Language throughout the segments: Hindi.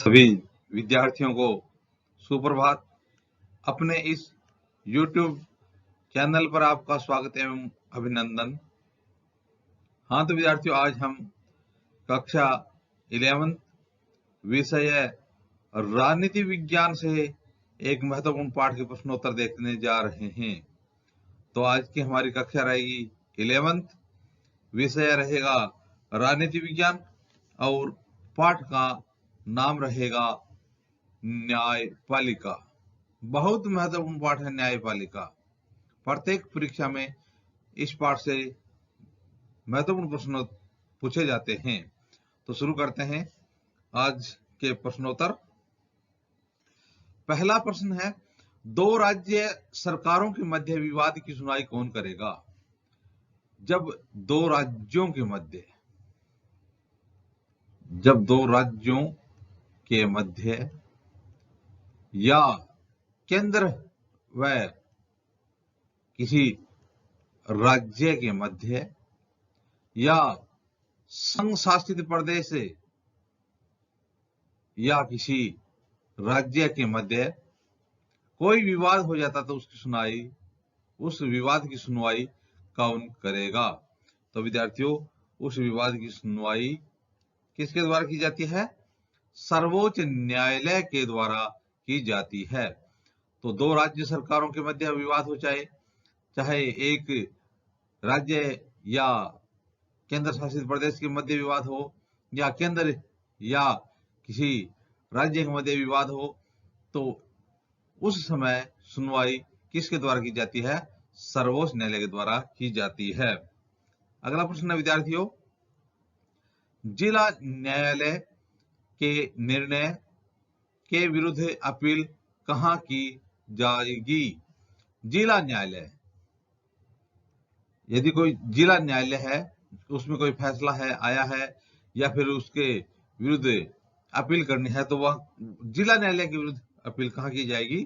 सभी विद्यार्थियों को सुप्रभात। अपने इस YouTube चैनल पर आपका स्वागत एवं अभिनंदन। हाँ तो विद्यार्थियों, आज हम कक्षा 11 विषय राजनीति विज्ञान से एक महत्वपूर्ण पाठ के प्रश्नोत्तर देखने जा रहे हैं। तो आज की हमारी कक्षा रहेगी 11th, विषय रहेगा राजनीति विज्ञान और पाठ का नाम रहेगा न्यायपालिका। बहुत महत्वपूर्ण पाठ है न्यायपालिका। प्रत्येक परीक्षा में इस पाठ से महत्वपूर्ण प्रश्न पूछे जाते हैं। तो शुरू करते हैं आज के प्रश्नोत्तर। पहला प्रश्न है, दो राज्य सरकारों के मध्य विवाद की सुनवाई कौन करेगा? जब दो राज्यों के मध्य या केंद्र व किसी राज्य के मध्य या संघ शासित प्रदेश या किसी राज्य के मध्य कोई विवाद हो जाता तो उस विवाद की सुनवाई कौन करेगा? तो विद्यार्थियों, उस विवाद की सुनवाई किसके द्वारा की जाती है? सर्वोच्च न्यायालय के द्वारा की जाती है। तो दो राज्य सरकारों के मध्य विवाद हो, चाहे एक राज्य या केंद्र शासित प्रदेश के मध्य विवाद हो, या केंद्र या किसी राज्य के मध्य विवाद हो, तो उस समय सुनवाई किसके द्वारा की जाती है? सर्वोच्च न्यायालय के द्वारा की जाती है। अगला प्रश्न है विद्यार्थियों, जिला न्यायालय के निर्णय के विरुद्ध अपील कहां की जाएगी? जिला न्यायालय, यदि कोई जिला न्यायालय है, उसमें कोई फैसला आया है या फिर उसके विरुद्ध अपील करनी है, तो वह जिला न्यायालय के विरुद्ध अपील कहां की जाएगी?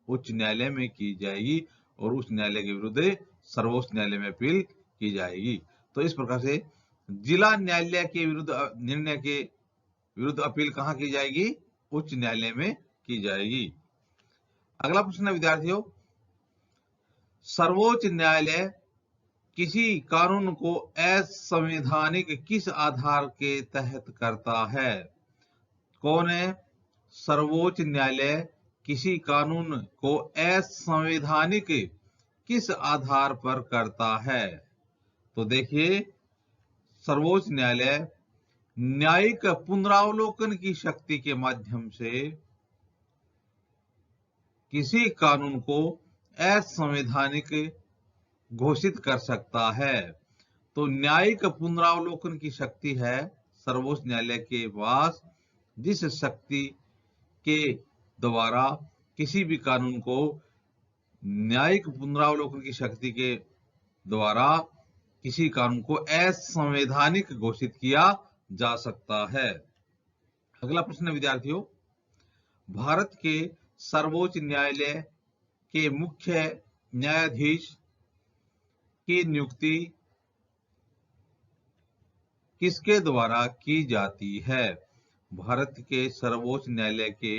उच्च न्यायालय में की जाएगी, और उच्च न्यायालय के विरुद्ध सर्वोच्च न्यायालय में अपील की जाएगी। तो इस प्रकार से जिला न्यायालय के विरुद्ध निर्णय के विरुद्ध अपील कहां की जाएगी? उच्च न्यायालय में की जाएगी। अगला प्रश्न है विद्यार्थियों, सर्वोच्च न्यायालय किसी कानून को असंवैधानिक किस आधार के तहत करता है? कौन है? सर्वोच्च न्यायालय किसी कानून को असंवैधानिक किस आधार पर करता है? तो देखिए, सर्वोच्च न्यायालय न्यायिक पुनरावलोकन की शक्ति के माध्यम से किसी कानून को असंवैधानिक घोषित कर सकता है। तो न्यायिक पुनरावलोकन की शक्ति है सर्वोच्च न्यायालय के पास, जिस शक्ति के द्वारा किसी भी कानून को न्यायिक पुनरावलोकन की शक्ति के द्वारा किसी कानून को असंवैधानिक घोषित किया जा सकता है। अगला प्रश्न है विद्यार्थियों, भारत के सर्वोच्च न्यायालय के मुख्य न्यायाधीश की नियुक्ति किसके द्वारा की जाती है? भारत के सर्वोच्च न्यायालय के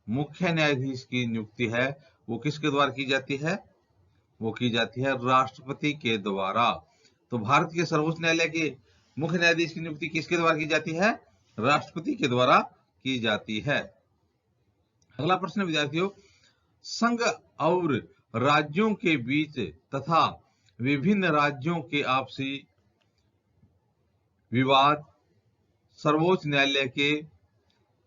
मुख्य न्यायाधीश की नियुक्ति है, वो किसके द्वारा की जाती है? वो की जाती है राष्ट्रपति के द्वारा। तो भारत के सर्वोच्च न्यायालय के मुख्य न्यायाधीश की नियुक्ति किसके द्वारा की जाती है? राष्ट्रपति के द्वारा की जाती है। अगला प्रश्न विद्यार्थियों, संघ और राज्यों के बीच तथा विभिन्न राज्यों के आपसी विवाद सर्वोच्च न्यायालय के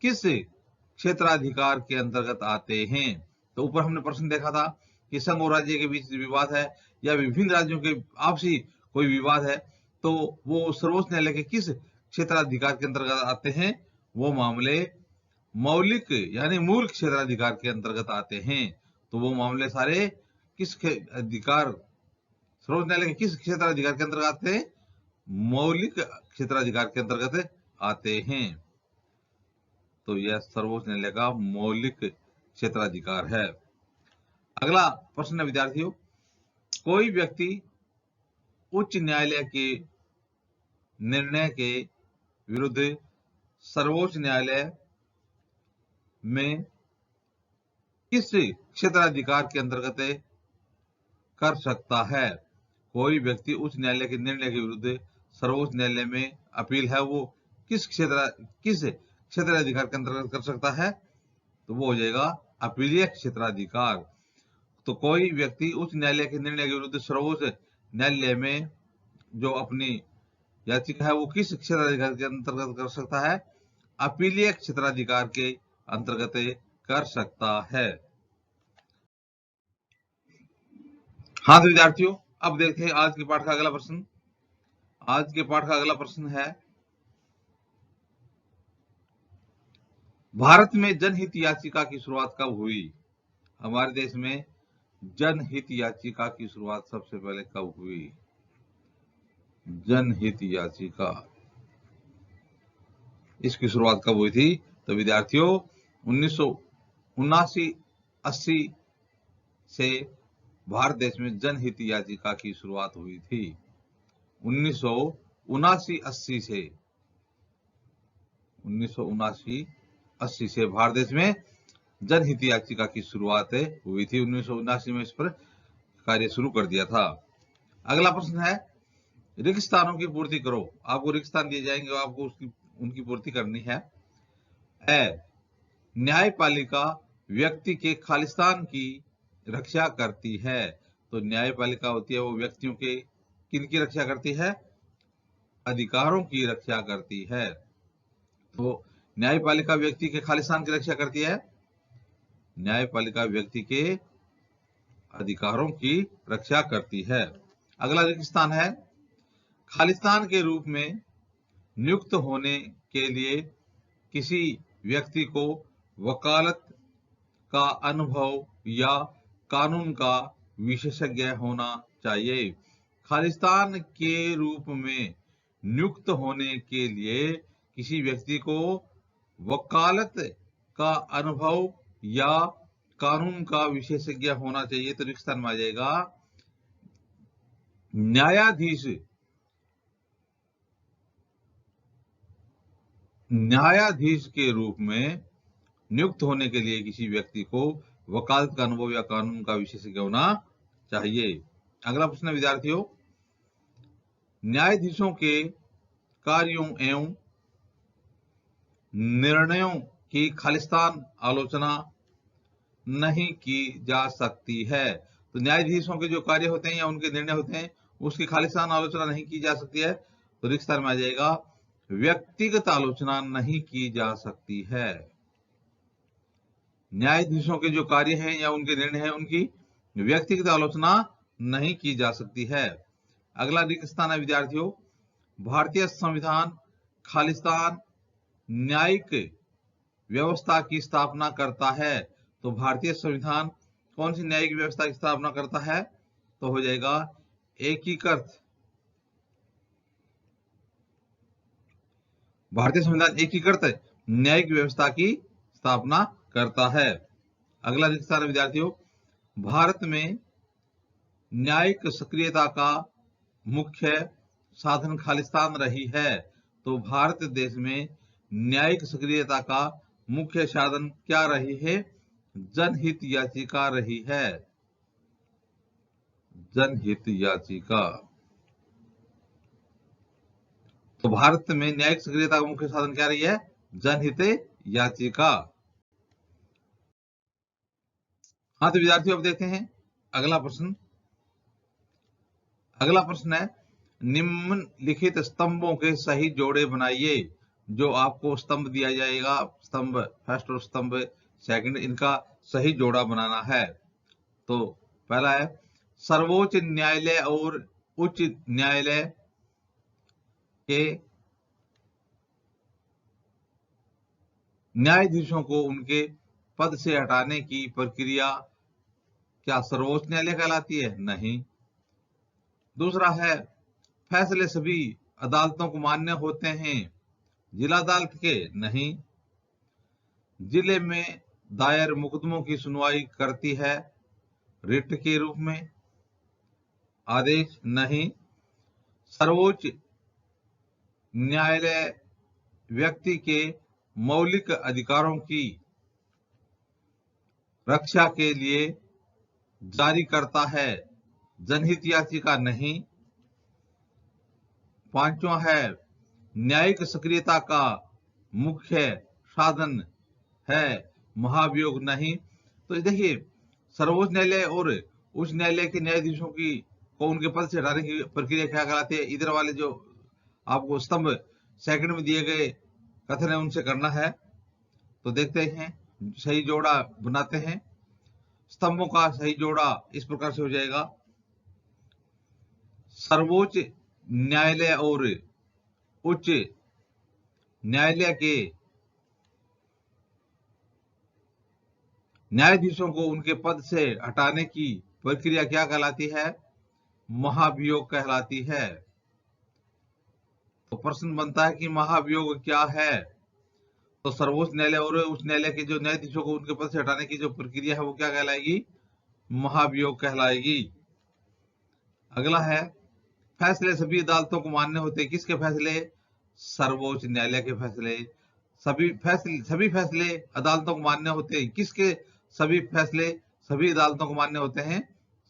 किस क्षेत्राधिकार के अंतर्गत आते हैं? तो ऊपर हमने प्रश्न देखा था कि संघ और राज्य के बीच विवाद है या विभिन्न राज्यों के आपसी कोई विवाद है, तो वो सर्वोच्च न्यायालय के किस क्षेत्राधिकार के अंतर्गत आते हैं? वो मामले मौलिक यानी मूल क्षेत्राधिकार के अंतर्गत आते हैं। तो वो मामले सारे किस अधिकार, सर्वोच्च न्यायालय के किस क्षेत्राधिकार के अंतर्गत आते हैं? मौलिक क्षेत्राधिकार के अंतर्गत आते हैं। तो यह सर्वोच्च न्यायालय का मौलिक क्षेत्राधिकार है। अगला प्रश्न है विद्यार्थियों, कोई व्यक्ति उच्च न्यायालय के निर्णय के विरुद्ध सर्वोच्च न्यायालय में किस क्षेत्राधिकार के अंतर्गत कर सकता है? कोई व्यक्ति उच्च न्यायालय के निर्णय के विरुद्ध सर्वोच्च न्यायालय में अपील है, वो किस क्षेत्राधिकार के अंतर्गत कर सकता है? तो वो हो जाएगा अपीलीय क्षेत्राधिकार। तो कोई व्यक्ति उच्च न्यायालय के निर्णय के विरुद्ध सर्वोच्च न्यायालय में जो अपनी याचिका है वो किस क्षेत्राधिकार के अंतर्गत कर सकता है? अपीलीय क्षेत्राधिकार के अंतर्गत कर सकता है। हाँ तो विद्यार्थियों, अब देखते हैं आज के पाठ का अगला प्रश्न। आज के पाठ का अगला प्रश्न है, भारत में जनहित याचिका की शुरुआत कब हुई? हमारे देश में जनहित याचिका की शुरुआत सबसे पहले कब हुई? जनहित याचिका, इसकी शुरुआत कब हुई थी? तो विद्यार्थियों 1979-80 से भारत देश में जनहित याचिका की शुरुआत हुई थी। 1979-80 से 1979-80 से भारत देश में जनहित याचिका की शुरुआत हुई थी। 1979 में इस पर कार्य शुरू कर दिया था। अगला प्रश्न है, रिक्त स्थानों की पूर्ति करो। आपको रिक्त स्थान दिए जाएंगे, आपको उनकी पूर्ति करनी है। न्यायपालिका व्यक्ति के खालिस्तान की रक्षा करती है। तो न्यायपालिका होती है वो व्यक्तियों के किनकी रक्षा करती है? अधिकारों की रक्षा करती है। तो न्यायपालिका व्यक्ति के खालिस्तान की रक्षा करती है, न्यायपालिका व्यक्ति के अधिकारों की रक्षा करती है। अगला रिक्त स्थान है, खालिस्तान के रूप में नियुक्त होने के लिए किसी व्यक्ति को वकालत का अनुभव या कानून का विशेषज्ञ होना चाहिए। खालिस्तान के रूप में नियुक्त होने के लिए किसी व्यक्ति को वकालत का अनुभव या कानून का विशेषज्ञ होना चाहिए। तो रिक्त स्थान में आ जाएगा न्यायाधीश के रूप में नियुक्त होने के लिए किसी व्यक्ति को वकालत का अनुभव या कानून का विशेषज्ञ होना चाहिए। अगला प्रश्न है विद्यार्थियों, न्यायाधीशों के कार्यों एवं निर्णयों की खालिस्तान आलोचना नहीं की जा सकती है। तो न्यायाधीशों के जो कार्य होते हैं या उनके निर्णय होते हैं उसकी खालिस्तान आलोचना नहीं की जा सकती है। तो रिक्त स्थान में आ जाएगा व्यक्तिगत आलोचना नहीं की जा सकती है। न्यायाधीशों के जो कार्य हैं या उनके निर्णय हैं उनकी व्यक्तिगत आलोचना नहीं की जा सकती है। अगला रिक्त स्थान है विद्यार्थियों, भारतीय संविधान खालिस्तान न्यायिक व्यवस्था की स्थापना करता है। तो भारतीय संविधान कौन सी न्यायिक व्यवस्था की स्थापना करता है? तो हो जाएगा एकीकृत, भारतीय संविधान एकीकृत न्यायिक व्यवस्था की स्थापना करता है। अगला रिक्त स्थान विद्यार्थियों, भारत में न्यायिक सक्रियता का मुख्य साधन खालिस्तान रही है। तो भारत देश में न्यायिक सक्रियता का मुख्य साधन क्या रही है? जनहित याचिका रही है, जनहित याचिका। तो भारत में न्यायिक सक्रियता का मुख्य साधन क्या रही है? जनहित याचिका। हाँ तो विद्यार्थियों अब देखते हैं अगला प्रश्न। अगला प्रश्न है, निम्नलिखित स्तंभों के सही जोड़े बनाइए। जो आपको स्तंभ दिया जाएगा, स्तंभ फर्स्ट और स्तंभ सेकंड, इनका सही जोड़ा बनाना है। तो पहला है, सर्वोच्च न्यायालय और उच्च न्यायालय के न्यायाधीशों को उनके पद से हटाने की प्रक्रिया क्या सर्वोच्च न्यायालय कहलाती है? नहीं। दूसरा है, फैसले सभी अदालतों को मान्य होते हैं, जिला अदालत के? नहीं। जिले में दायर मुकदमों की सुनवाई करती है रिट के रूप में, आदेश? नहीं। सर्वोच्च न्यायालय व्यक्ति के मौलिक अधिकारों की रक्षा के लिए जारी करता है, जनहित याचिका नहीं। पांचवा है न्यायिक सक्रियता का मुख्य साधन है, महाभियोग नहीं। तो देखिए, सर्वोच्च न्यायालय और उच्च न्यायालय के न्यायाधीशों की को उनके पद से हटाने की प्रक्रिया क्या कहलाती है? इधर वाले जो आपको स्तंभ सेकंड में दिए गए कथन है उनसे करना है। तो देखते हैं, सही जोड़ा बनाते हैं। स्तंभों का सही जोड़ा इस प्रकार से हो जाएगा, सर्वोच्च न्यायालय और उच्च न्यायालय के न्यायाधीशों को उनके पद से हटाने की प्रक्रिया क्या कहलाती है? महाभियोग कहलाती है। तो प्रश्न बनता है कि महाभियोग क्या है? तो सर्वोच्च न्यायालय और उच्च न्यायालय के जो न्यायाधीशों को उनके पद से हटाने की जो प्रक्रिया है वो क्या कहलाएगी? महाभियोग कहलाएगी। अगला है, फैसले सभी अदालतों को मान्य होते हैं। किसके फैसले? सर्वोच्च न्यायालय के फैसले। सभी फैसले अदालतों को मान्य होते हैं। किसके सभी फैसले सभी अदालतों को मान्य होते हैं?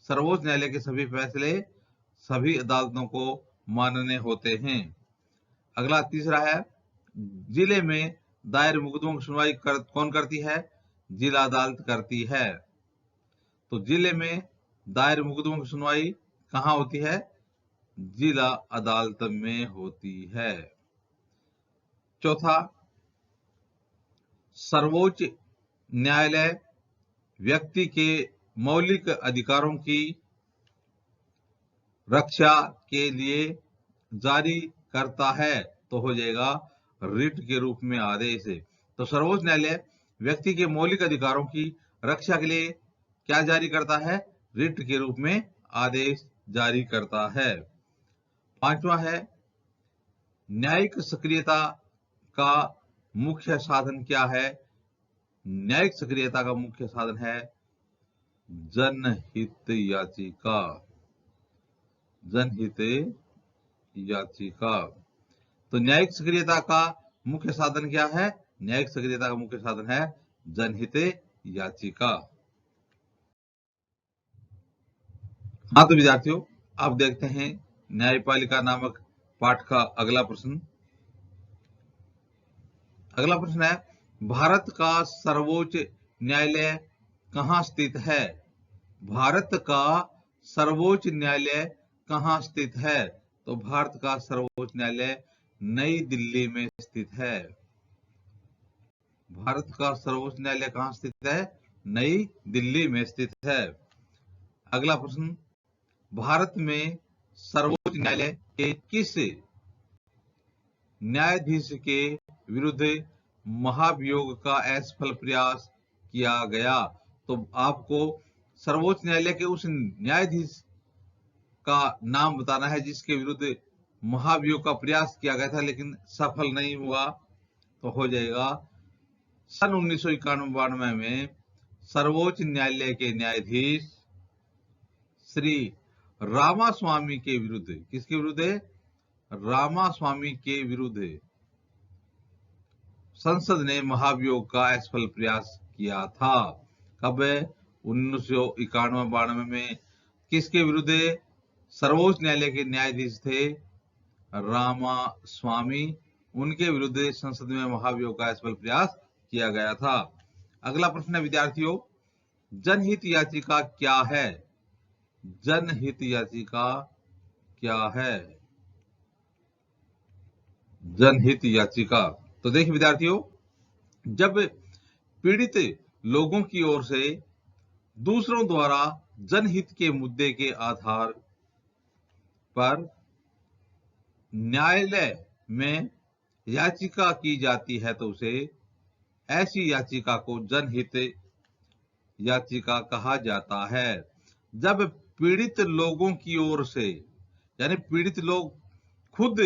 सर्वोच्च न्यायालय के सभी फैसले सभी अदालतों को मानने होते हैं। अगला तीसरा है, जिले में दायर मुकदमों की सुनवाई कौन करती है? जिला अदालत करती है। तो जिले में दायर मुकदमों की सुनवाई कहाँ होती है? जिला अदालत में होती है। चौथा, सर्वोच्च न्यायालय व्यक्ति के मौलिक अधिकारों की रक्षा के लिए जारी करता है। तो हो जाएगा रिट के रूप में आदेश। तो सर्वोच्च न्यायालय व्यक्ति के मौलिक अधिकारों की रक्षा के लिए क्या जारी करता है? रिट के रूप में आदेश जारी करता है। पांचवा है, न्यायिक सक्रियता का मुख्य साधन क्या है? न्यायिक सक्रियता का मुख्य साधन है जनहित याचिका। जनहित याचिका। तो न्यायिक सक्रियता का मुख्य साधन क्या है? न्यायिक सक्रियता का मुख्य साधन है जनहित याचिका। हाँ, तो विद्यार्थियों, आप देखते हैं न्यायपालिका नामक पाठ का अगला प्रश्न। अगला प्रश्न है, भारत का सर्वोच्च न्यायालय कहाँ स्थित है? भारत का सर्वोच्च न्यायालय कहाँ स्थित है? तो भारत का सर्वोच्च न्यायालय नई दिल्ली में स्थित है। भारत का सर्वोच्च न्यायालय कहाँ स्थित है? नई दिल्ली में स्थित है। अगला प्रश्न, भारत में सर्वोच्च न्यायालय के किस न्यायाधीश के विरुद्ध महाभियोग का असफल प्रयास किया गया? तो आपको सर्वोच्च न्यायालय के उस न्यायाधीश का नाम बताना है जिसके विरुद्ध महाभियोग का प्रयास किया गया था लेकिन सफल नहीं हुआ। तो हो जाएगा, सन 1991 में सर्वोच्च न्यायालय के न्यायाधीश श्री रामास्वामी के विरुद्ध, किसके विरुद्ध? रामास्वामी के विरुद्ध संसद ने महाभियोग का असफल प्रयास किया था। कब? 1991-92 में। किसके विरुद्ध? सर्वोच्च न्यायालय के न्यायाधीश थे रामास्वामी, उनके विरुद्ध संसद में महाभियोग का असफल प्रयास किया गया था। अगला प्रश्न है विद्यार्थियों, जनहित याचिका क्या है? जनहित याचिका क्या है? जनहित याचिका। तो देखिए विद्यार्थियों, जब पीड़ित लोगों की ओर से दूसरों द्वारा जनहित के मुद्दे के आधार पर न्यायालय में याचिका की जाती है तो उसे ऐसी याचिका को जनहित याचिका कहा जाता है। जब पीड़ित लोगों की ओर से, यानी पीड़ित लोग खुद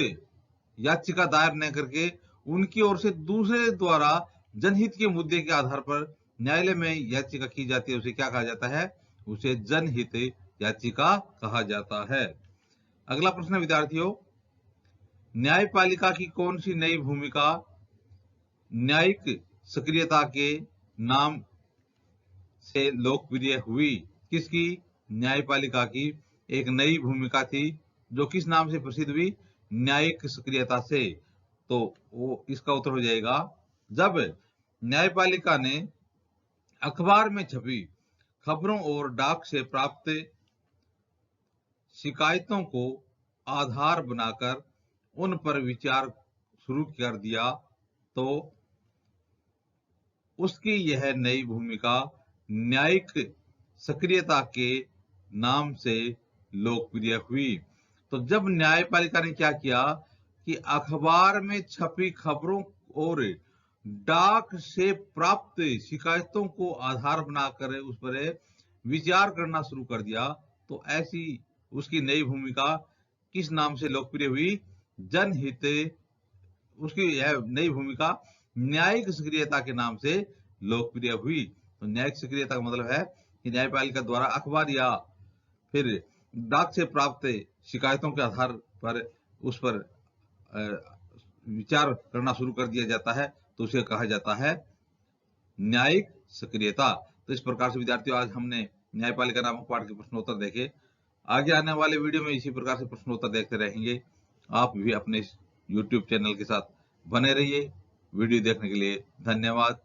याचिका दायर न करके उनकी ओर से दूसरे द्वारा जनहित के मुद्दे के आधार पर न्यायालय में याचिका की जाती है, उसे क्या कहा जाता है? उसे जनहित याचिका कहा जाता है। अगला प्रश्न है विद्यार्थियों, न्यायपालिका की कौन सी नई भूमिका न्यायिक सक्रियता के नाम से लोकप्रिय हुई। किसकी? न्यायपालिका की एक नई भूमिका थी जो किस नाम से प्रसिद्ध हुई? न्यायिक सक्रियता से। तो वो इसका उत्तर हो जाएगा जब न्यायपालिका ने अखबार में छपी खबरों और डाक से प्राप्त शिकायतों को आधार बनाकर उन पर विचार शुरू कर दिया, तो उसकी यह नई भूमिका न्यायिक सक्रियता के नाम से लोकप्रिय हुई। तो जब न्यायपालिका ने क्या किया कि अखबार में छपी खबरों और डाक से प्राप्त शिकायतों को आधार बनाकर उस पर विचार करना शुरू कर दिया, तो ऐसी उसकी नई भूमिका किस नाम से लोकप्रिय हुई? जनहित। उसकी यह नई भूमिका न्यायिक सक्रियता के नाम से लोकप्रिय हुई। तो न्यायिक सक्रियता का मतलब है कि न्यायपालिका द्वारा अखबार या फिर डाक से प्राप्त शिकायतों के आधार पर उस पर विचार करना शुरू कर दिया जाता है, तो उसे कहा जाता है न्यायिक सक्रियता। तो इस प्रकार से विद्यार्थियों आज हमने न्यायपालिका नामक पाठ के प्रश्नोत्तर देखे। आगे आने वाले वीडियो में इसी प्रकार से प्रश्नोत्तर देखते रहेंगे। आप भी अपने YouTube चैनल के साथ बने रहिए। वीडियो देखने के लिए धन्यवाद।